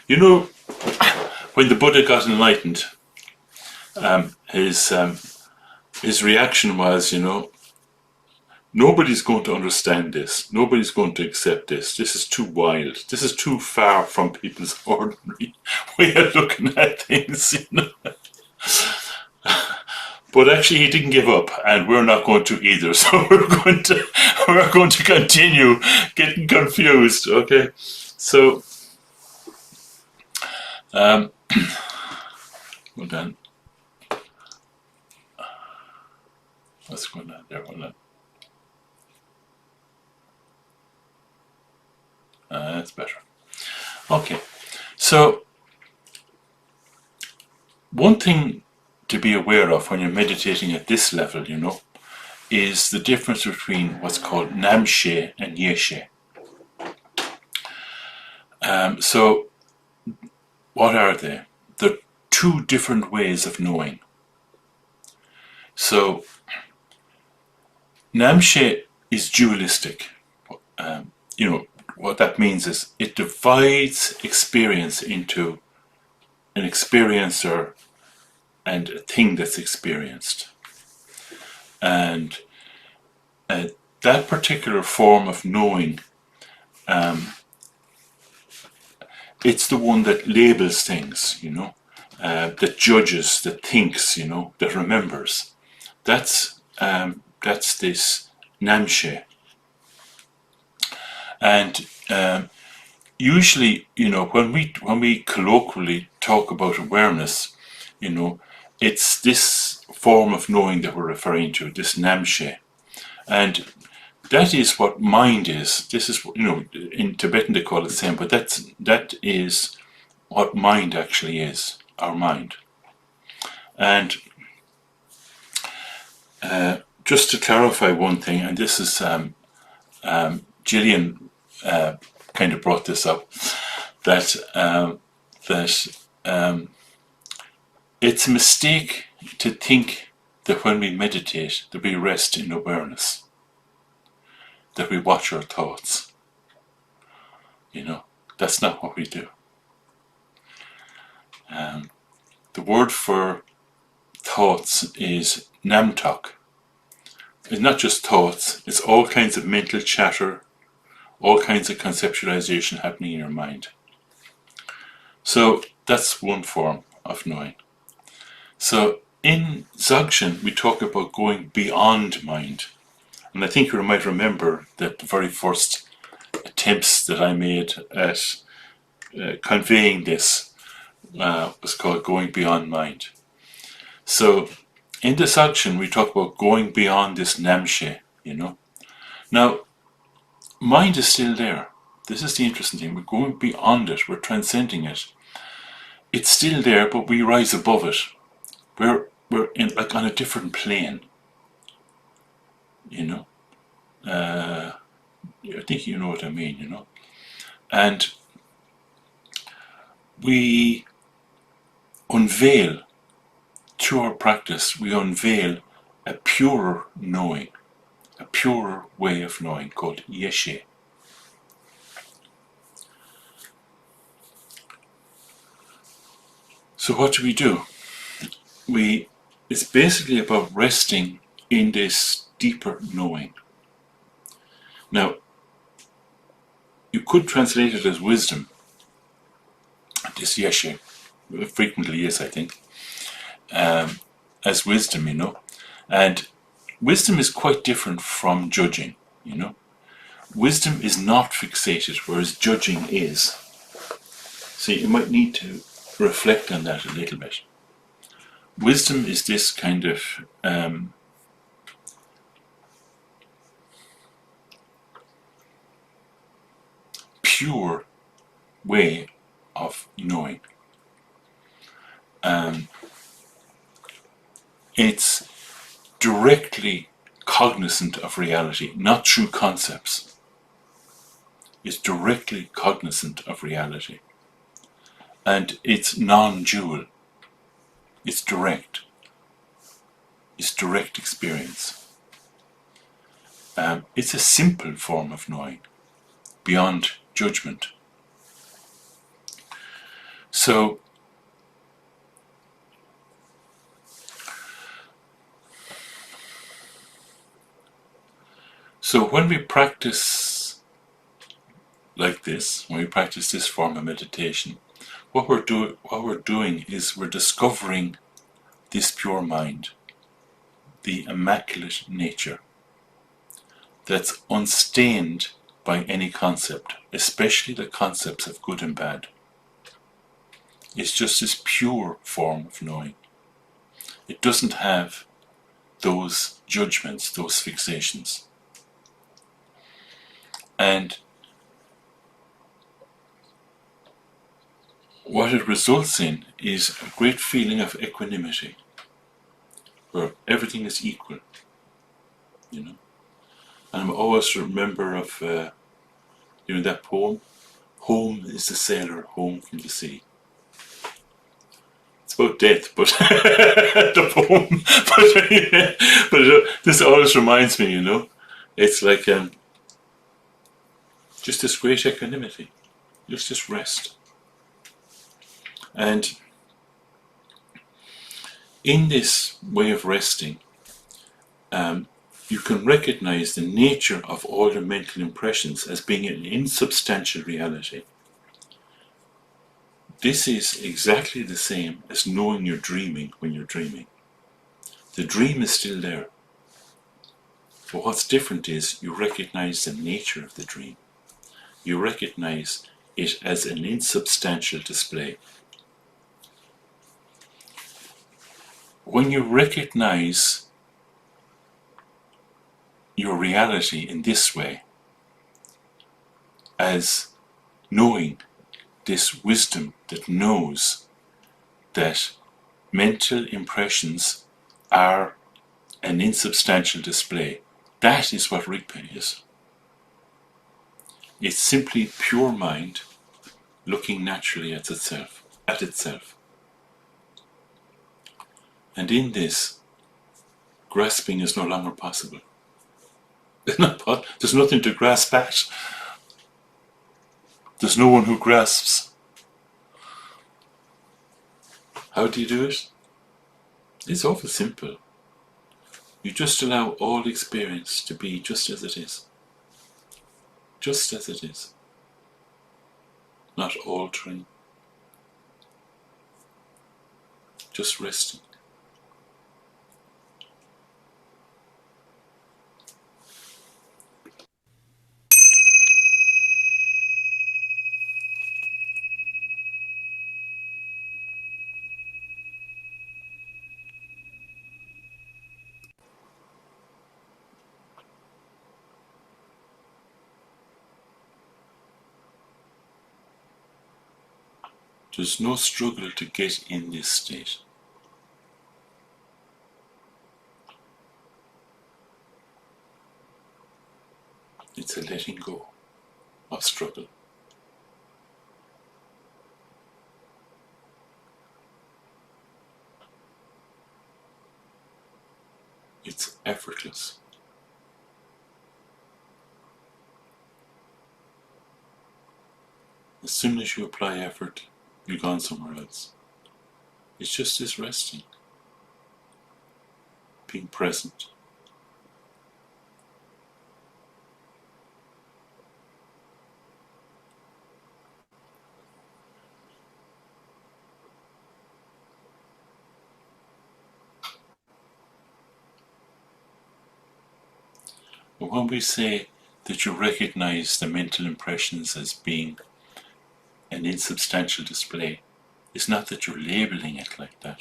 You know, when the Buddha got enlightened, his reaction was, nobody's going to understand this. Nobody's going to accept this. This is too wild. This is too far from people's ordinary way of looking at things. But actually, he didn't give up, and we're not going to either. So we're going to continue getting confused. Okay, so hold on. What's going on there? Hold on. That's better. Okay, so one thing to be aware of when you're meditating at this level, is the difference between what's called Namshe and Yeshe. So, what are they? They're two different ways of knowing. So, Namshe is dualistic. What that means is it divides experience into an experiencer and a thing that's experienced. And that particular form of knowing, it's the one that labels things, that judges, that thinks, that remembers. That's this Namshe. And usually, when we colloquially talk about awareness, it's this form of knowing that we're referring to, this Namshe. And that is what mind is. This is, in Tibetan they call it sems, but that is what mind actually is, our mind. And just to clarify one thing, and this is Gillian kind of brought this up, that it's a mistake to think that when we meditate, that we rest in awareness, that we watch our thoughts. That's not what we do. The word for thoughts is namtok. It's not just thoughts, it's all kinds of mental chatter, all kinds of conceptualization happening in your mind. So that's one form of knowing. So in Dzogchen, we talk about going beyond mind. And I think you might remember that the very first attempts that I made at conveying this was called going beyond mind. So in the Dzogchen, we talk about going beyond this Namshe, Now, mind is still there. This is the interesting thing. We're going beyond it. We're transcending it. It's still there, but we rise above it. We're on a different plane. I think you know what I mean, And we unveil, through our practice, we unveil a purer knowing, a purer way of knowing called Yeshe. So what do? It's basically about resting in this deeper knowing. Now, you could translate it as wisdom. This Yeshe frequently is, I think, as wisdom, And wisdom is quite different from judging, Wisdom is not fixated, whereas judging is. So you might need to reflect on that a little bit. Wisdom is this kind of pure way of knowing. It's directly cognizant of reality, not through concepts. It's directly cognizant of reality. And it's non-dual. It's direct. It's direct experience. It's a simple form of knowing, beyond judgment. So when we practice like this, when we practice this form of meditation, what we're doing is we're discovering this pure mind, the immaculate nature that's unstained by any concept, especially the concepts of good and bad. It's just this pure form of knowing. It doesn't have those judgments, those fixations. And what it results in is a great feeling of equanimity, where everything is equal, you know. And I'm always remember of, that poem, "Home is the sailor home from the sea." It's about death, but the poem. But this always reminds me, it's like just this great equanimity, just this rest. And in this way of resting, you can recognize the nature of all your mental impressions as being an insubstantial reality. This is exactly the same as knowing you're dreaming when you're dreaming. The dream is still there. But what's different is you recognize the nature of the dream. You recognize it as an insubstantial display. When you recognize your reality in this way, as knowing this wisdom that knows that mental impressions are an insubstantial display, that is what Rigpa is. It's simply pure mind looking naturally at itself. And in this, grasping is no longer possible. There's nothing to grasp at. There's no one who grasps. How do you do it? It's awful simple. You just allow all experience to be just as it is. Just as it is. Not altering. Just resting. There's no struggle to get in this state. It's a letting go of struggle. It's effortless. As soon as you apply effort, you've gone somewhere else. It's just this resting, being present. But when we say that you recognize the mental impressions as being an insubstantial display, it's not that you're labeling it like that.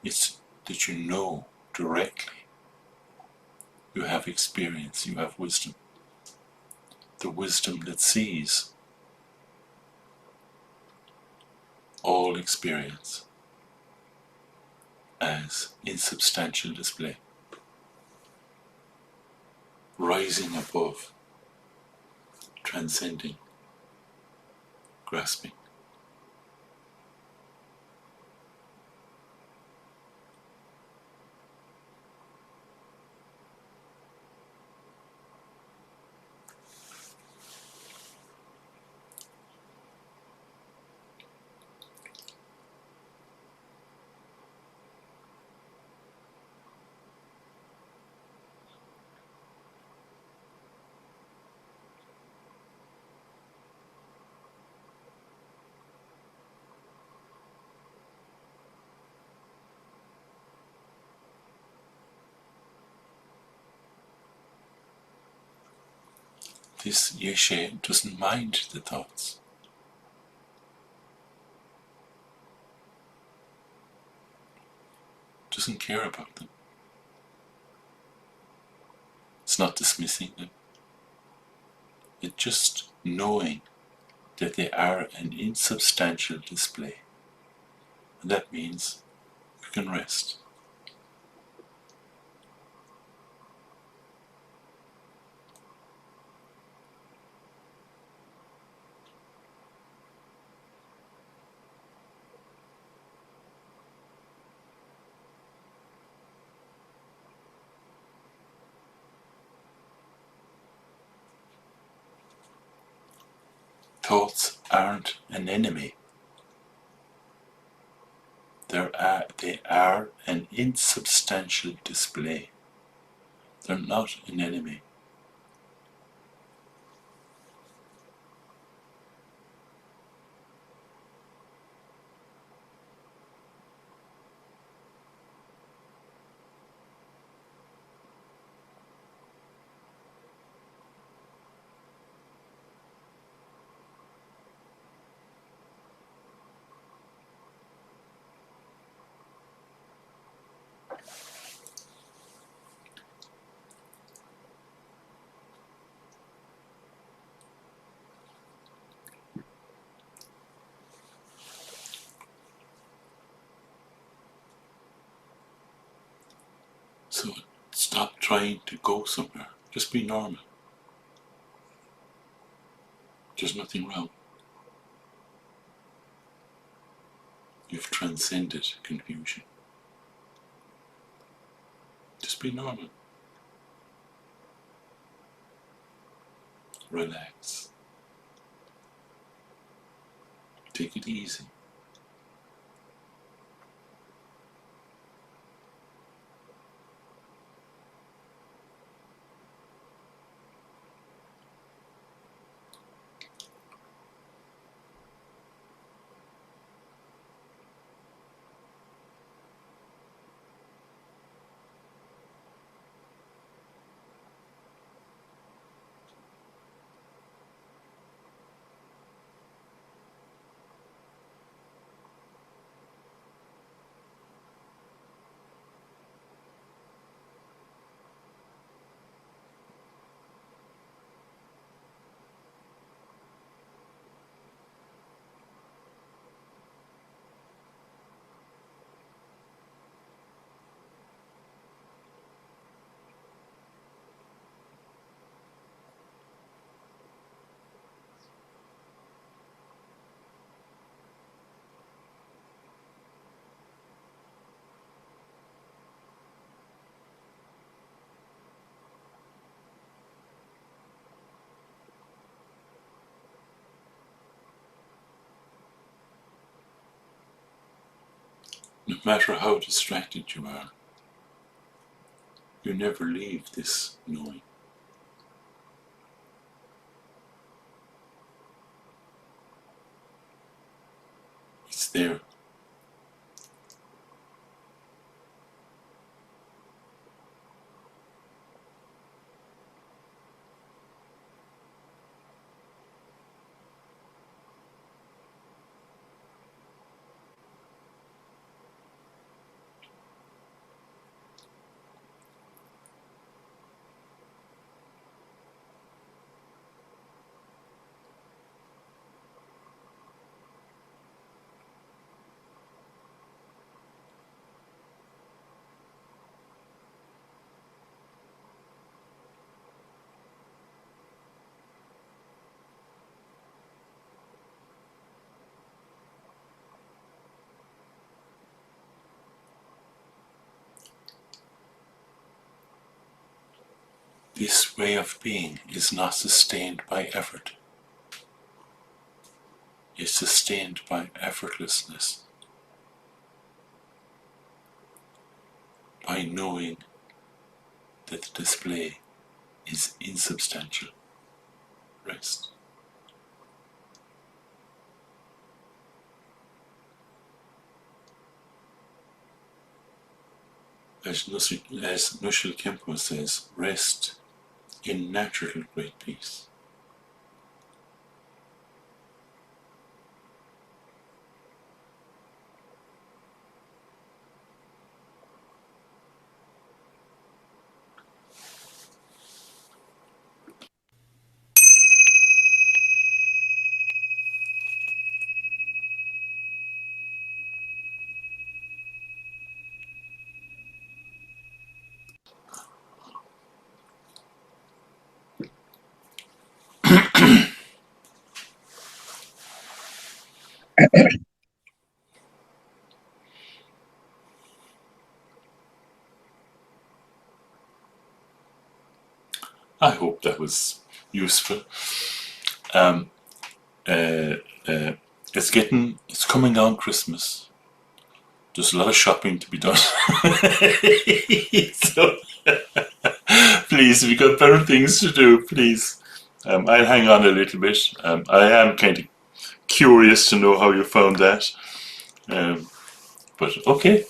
It's that you know directly. You have experience, you have wisdom. The wisdom that sees all experience as insubstantial display, rising above, transcending, grasping. this Yeshe doesn't mind the thoughts. Doesn't care about them. It's not dismissing them. It's just knowing that they are an insubstantial display. And that means you can rest. Thoughts aren't an enemy. They are an insubstantial display. They're not an enemy. So stop trying to go somewhere. Just be normal. There's nothing wrong. You've transcended confusion. Just be normal. Relax. Take it easy. No matter how distracted you are, you never leave this knowing. It's there. This way of being is not sustained by effort. It's sustained by effortlessness. By knowing that the display is insubstantial. Rest. As Nushil Kempo says, rest in natural great peace. I hope that was useful. Um, uh, it's coming on Christmas. There's a lot of shopping to be done. So, please, if you've got better things to do, please. I'll hang on a little bit. I am kind of curious to know how you found that. But okay.